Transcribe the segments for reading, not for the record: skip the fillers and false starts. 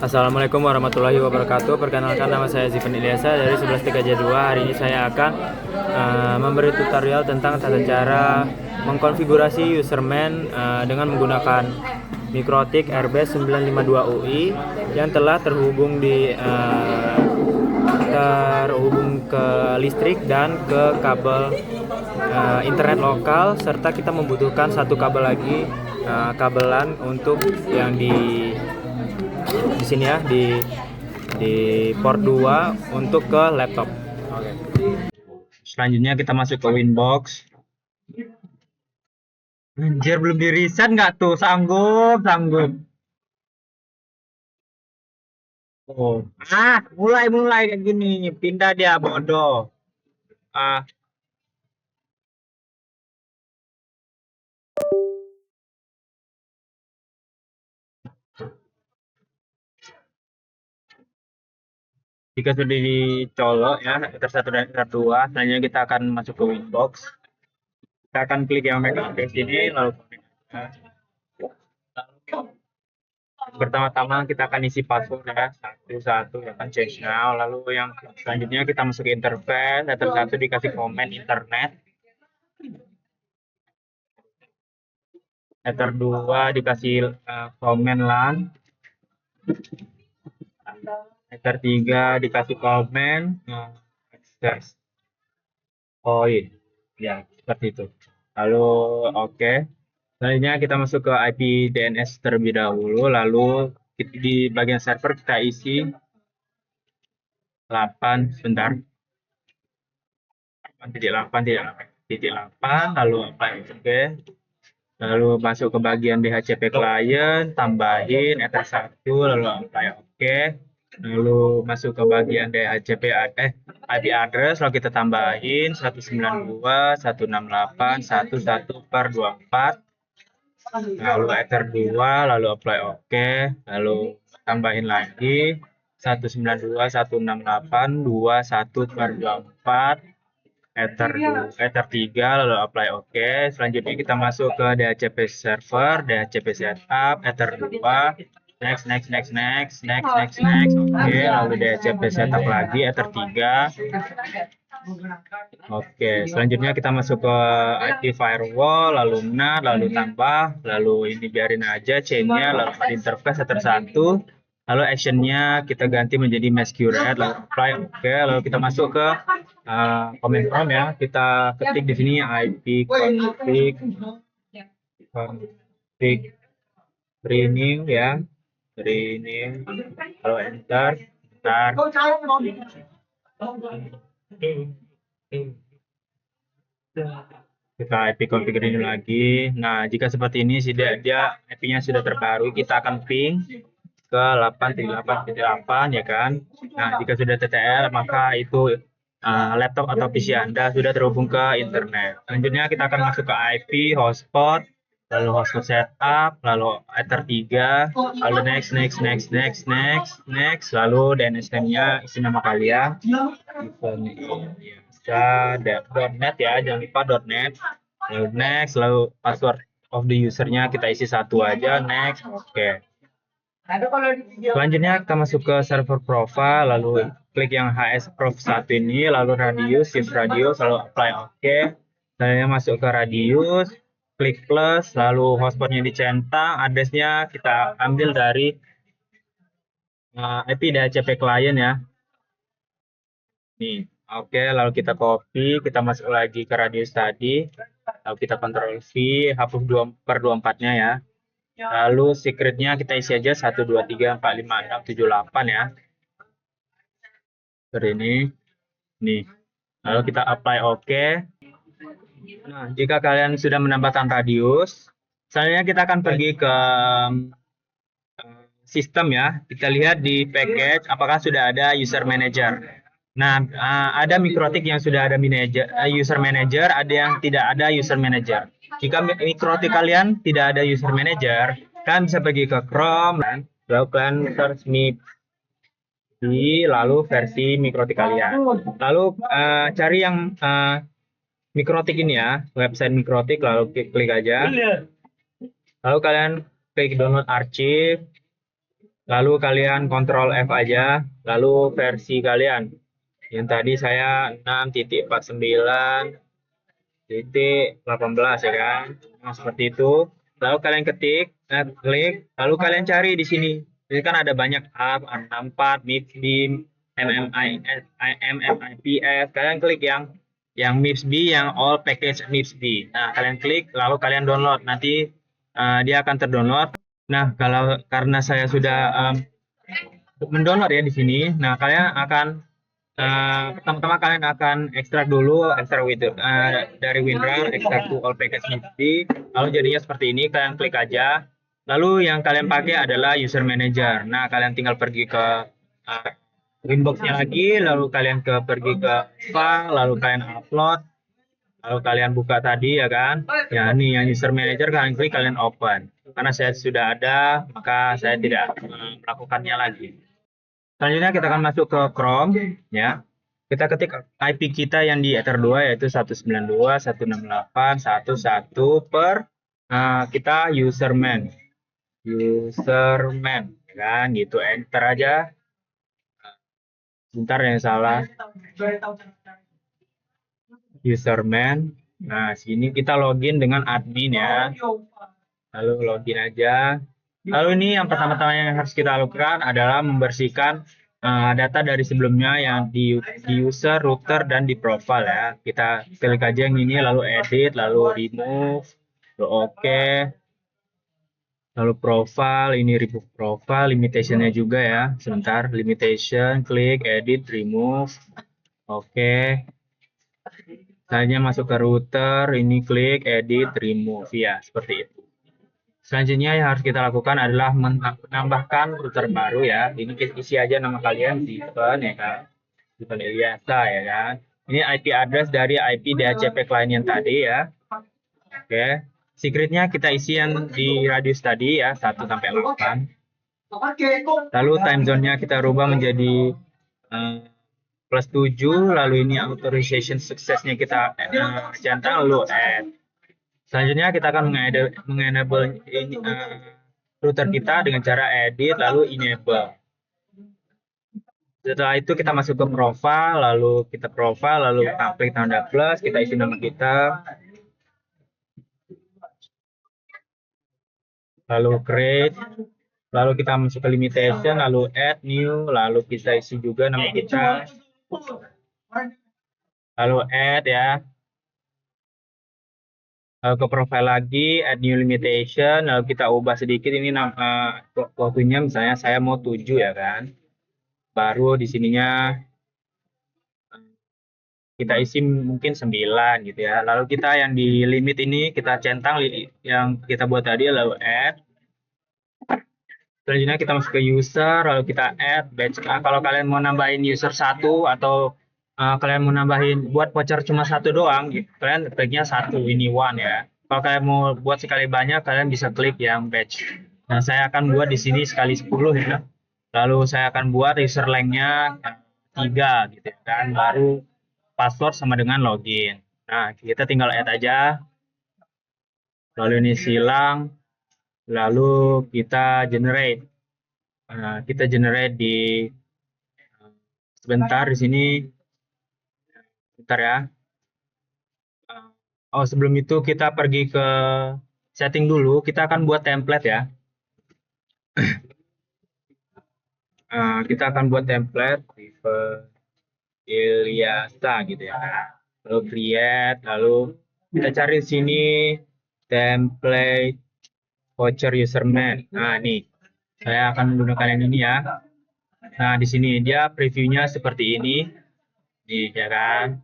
Assalamualaikum warahmatullahi wabarakatuh. Perkenalkan, nama saya Zivan Ilyasa dari 11 3J2. Hari ini saya akan memberi tutorial tentang tata cara mengkonfigurasi userman dengan menggunakan Mikrotik RB 952 UI yang telah terhubung ke listrik dan ke kabel internet lokal, serta kita membutuhkan satu kabel lagi, kabelan untuk yang di sini ya, di port 2 untuk ke laptop. Oke. Selanjutnya kita masuk ke Winbox. Anjir, belum di reset nggak tuh? Sanggup. Oh, mulai kayak gini. Pindah dia, bodoh. Ah, jika sudah dicolok ya, enter 1 dan enter 2, selanjutnya kita akan masuk ke Winbox. Kita akan klik yang megang di sini, lalu pertama-tama kita akan isi password ya, satu ya kan, change now. Lalu yang selanjutnya kita masuk ke interface, enter 1 dikasih komen internet, enter 2 dikasih komen LAN, enter 3 dikasih komen access point ya, seperti itu. Lalu oke. Selanjutnya kita masuk ke IP DNS terlebih dahulu, lalu di bagian server kita isi 8, sebentar, 8.8.8.8, lalu apply oke. Lalu masuk ke bagian DHCP client, tambahin enter 1, lalu apply oke. Lalu masuk ke bagian DHCP IP address, lalu kita tambahin 192.168.11/24. Lalu enter 2, lalu apply oke. Lalu tambahin lagi 192.168.21/24, enter 3, lalu apply oke. Selanjutnya kita masuk ke DHCP server, DHCP setup, enter 2, next. Oke, lalu DHCP setup lagi, enter 3. Oke, selanjutnya kita masuk ke IP firewall, lalu NAT, lalu tambah, lalu ini biarin aja chainnya, lalu interface enter 1, lalu actionnya kita ganti menjadi masquerade, lalu apply oke. Lalu kita masuk ke command prompt ya, kita ketik di sini IP config renew ya, renew, lalu enter. Kita IP configure ini lagi. Nah, jika seperti ini dia IP-nya sudah terbaru, kita akan ping ke 8.8.8 ya kan. Nah, jika sudah TTL maka itu laptop atau PC Anda sudah terhubung ke internet. Selanjutnya kita akan masuk ke IP hotspot, lalu hotspot setup, lalu enter 3, lalu next, lalu DNS-nya isi nama kalian. .net ya, jangan lupa .net. Lalu next, lalu password of the usernya kita isi 1 aja, next. Oke. Selanjutnya kita masuk ke server profile, lalu klik yang HS Prof 1 ini, lalu radius, shift radius, lalu apply oke. Selanjutnya masuk ke radius, klik plus, lalu hotspotnya dicentang, addressnya kita ambil dari IP DHCP client ya. Nih, oke, lalu kita copy, kita masuk lagi ke radius tadi, lalu kita Ctrl V, hapus 2/24-nya ya. Lalu secretnya kita isi aja 1234567 8 ya. Seperti ini. Nih. Lalu kita apply oke. Nah, jika kalian sudah menambahkan radius, selanjutnya kita akan pergi ke sistem ya. Kita lihat di package apakah sudah ada user manager. Nah, ada Mikrotik yang sudah ada user manager, ada yang tidak ada user manager. Jika Mikrotik kalian tidak ada user manager, kalian bisa pergi ke Chrome, lalu kalian search lalu versi Mikrotik kalian. Lalu cari yang Mikrotik ini ya, website Mikrotik, lalu klik aja. Lalu kalian klik download archive. Lalu kalian kontrol F aja, lalu versi kalian. Yang tadi saya 6.49.18 ya kan. Nah, seperti itu. Lalu kalian ketik, klik, lalu kalian cari di sini. Ini kan ada banyak app, 64, MIPS-BIM, MMIPS. Kalian klik yang MIPS-B, yang all package MIPS-B. Nah, kalian klik, lalu kalian download. Nanti dia akan terdownload. Nah, kalau karena saya sudah mendownload ya di sini. Nah, kalian akan pertama-tama kalian akan ekstrak dulu, dari WinRAR, ekstrak to all package MIPS-B. Lalu jadinya seperti ini, kalian klik aja. Lalu yang kalian pakai adalah user manager. Nah, kalian tinggal pergi ke uh, Winbox-nya lagi, lalu kalian pergi ke file, lalu kalian upload, lalu kalian buka tadi ya kan. Ya, ini yang user manager kalian klik, kalian open. Karena saya sudah ada, maka saya tidak melakukannya lagi. Selanjutnya kita akan masuk ke Chrome ya. Kita ketik IP kita yang di Ether 2 yaitu 192.168.1.1 per kita userman. Userman ya kan gitu, enter aja. Bentar yang salah. Userman. Nah, sini kita login dengan admin ya. Lalu login aja. Lalu ini yang pertama-tama yang harus kita lakukan adalah membersihkan data dari sebelumnya yang di user, router, dan di profile ya. Kita klik aja yang ini, lalu edit, lalu remove, lalu oke. Lalu profile, ini remove profile, limitationnya juga ya. Sebentar, limitation, klik, edit, remove, oke. Selanjutnya masuk ke router, ini klik, edit, remove ya, seperti itu. Selanjutnya yang harus kita lakukan adalah menambahkan router baru ya. Ini kita isi aja nama kalian, Steven ya kan. Steven Ilyasa ya kan. Ini IP address dari IP DHCP client yang tadi ya. Oke. Secretnya kita isi yang di radius tadi ya, 1 sampai 8. Lalu time zone-nya kita rubah menjadi plus 7. Lalu ini authorization suksesnya kita centang, lalu add. Selanjutnya kita akan mengenable ini, router kita dengan cara edit lalu enable. Setelah itu kita masuk ke profile, lalu klik tanda plus, kita isi nama kita, lalu create, lalu kita masuk ke limitation, lalu add new, lalu kita isi juga nama kita, lalu add ya. Lalu ke profile lagi, add new limitation, lalu kita ubah sedikit ini waktunya, misalnya saya mau 7 ya kan. Baru di sininya kita isi mungkin 9 gitu ya. Lalu kita yang di limit ini kita centang yang kita buat tadi, lalu add. Selanjutnya kita masuk ke user, lalu kita add batch. Kalau kalian mau nambahin user 1 atau kalian mau nambahin buat voucher cuma 1 doang, gitu, kalian kliknya 1, ini one ya. Kalau kalian mau buat sekali banyak, kalian bisa klik yang batch. Nah, saya akan buat di sini sekali 10 ya. Lalu saya akan buat user length-nya 3 gitu ya kan. Baru password sama dengan login. Nah, kita tinggal add aja. Lalu ini silang. Lalu kita generate. Kita generate di sebentar di sini. Bentar ya. Oh, sebelum itu kita pergi ke setting dulu. Kita akan buat template ya. Kita akan buat template Ilyasa gitu ya. Lalu create, lalu kita cari di sini template voucher userman. Nah, ini saya akan menggunakan yang ini ya. Nah, di sini dia previewnya seperti ini. Nih, ya kan?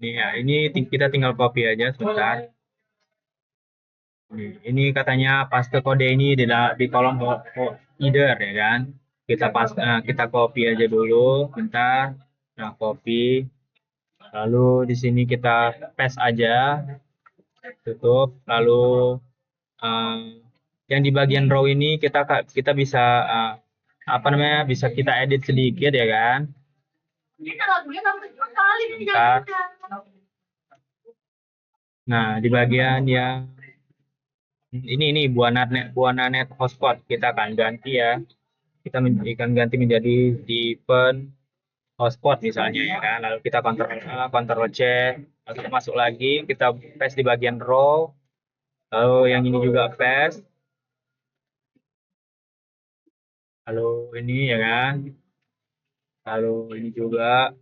Nih, ya, ini kita tinggal copy aja sebentar. Nih, ini katanya paste kode ini di kolom header ya kan? Kita copy aja dulu, bentar. Nah, copy. Lalu di sini kita paste aja, tutup. Lalu yang di bagian row ini kita bisa apa namanya, bisa kita edit sedikit ya kan. Bentar. Nah, di bagian yang Ini Buana Net hotspot kita akan ganti ya. Kita akan ganti menjadi Stephen hotspot misalnya ya kan. Lalu kita Ctrl C, lalu masuk lagi, kita paste di bagian row. Lalu yang ini juga paste. Lalu ini ya kan. Lalu ini juga.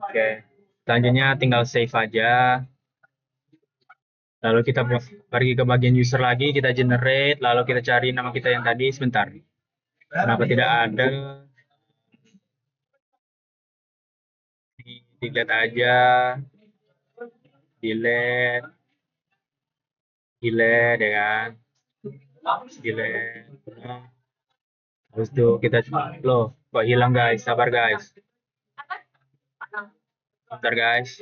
Oke. Selanjutnya tinggal save aja. Lalu kita pergi ke bagian user lagi, kita generate, lalu kita cari nama kita yang tadi. Sebentar. Kenapa tidak ada? Delete aja. Delete. Delete ya kan. Delete. Terus tuh kita loh, kok hilang guys? Sabar guys. Bentar guys.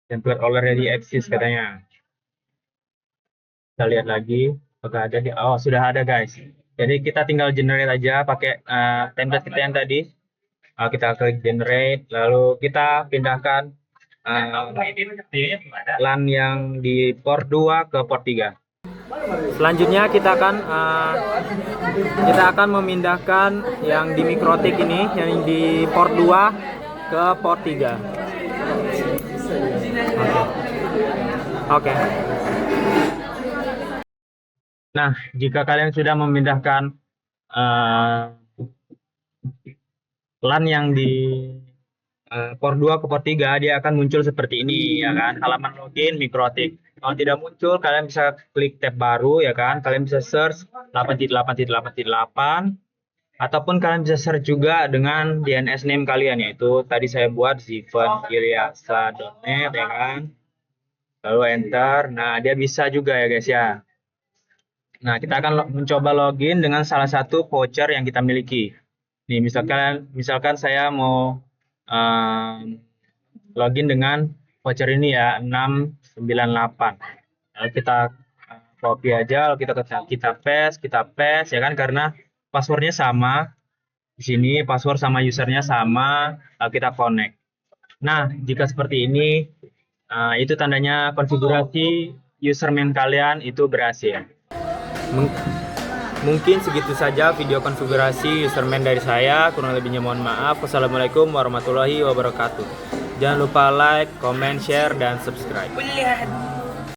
Template already exist katanya. Kita lihat lagi apakah ada di. Oh, sudah ada guys. Jadi kita tinggal generate aja pakai template kita yang tadi. Kita klik generate, lalu kita pindahkan LAN yang di port 2 ke port 3. Selanjutnya kita akan memindahkan yang di Mikrotik ini, yang di port 2 ke port 3. Oke. Nah, jika kalian sudah memindahkan LAN yang di port 2 ke port 3, dia akan muncul seperti ini ya kan. Halaman login Mikrotik. Kalau tidak muncul, kalian bisa klik tab baru ya kan. Kalian bisa search 8.8.8.8 ataupun kalian bisa search juga dengan DNS name kalian, yaitu tadi saya buat zivenyiliasa.net ya kan. Lalu enter. Nah, dia bisa juga ya guys ya. Nah, kita akan mencoba login dengan salah satu voucher yang kita miliki. Nih, misalkan saya mau login dengan voucher ini ya, 698. Lalu kita copy aja, lalu kita paste ya kan, karena passwordnya sama. Di sini password sama usernya sama, lalu kita connect. Nah, jika seperti ini, itu tandanya konfigurasi username kalian itu berhasil. Mungkin segitu saja video konfigurasi username dari saya. Kurang lebihnya mohon maaf. Wassalamualaikum warahmatullahi wabarakatuh. Jangan lupa like, comment, share, dan subscribe.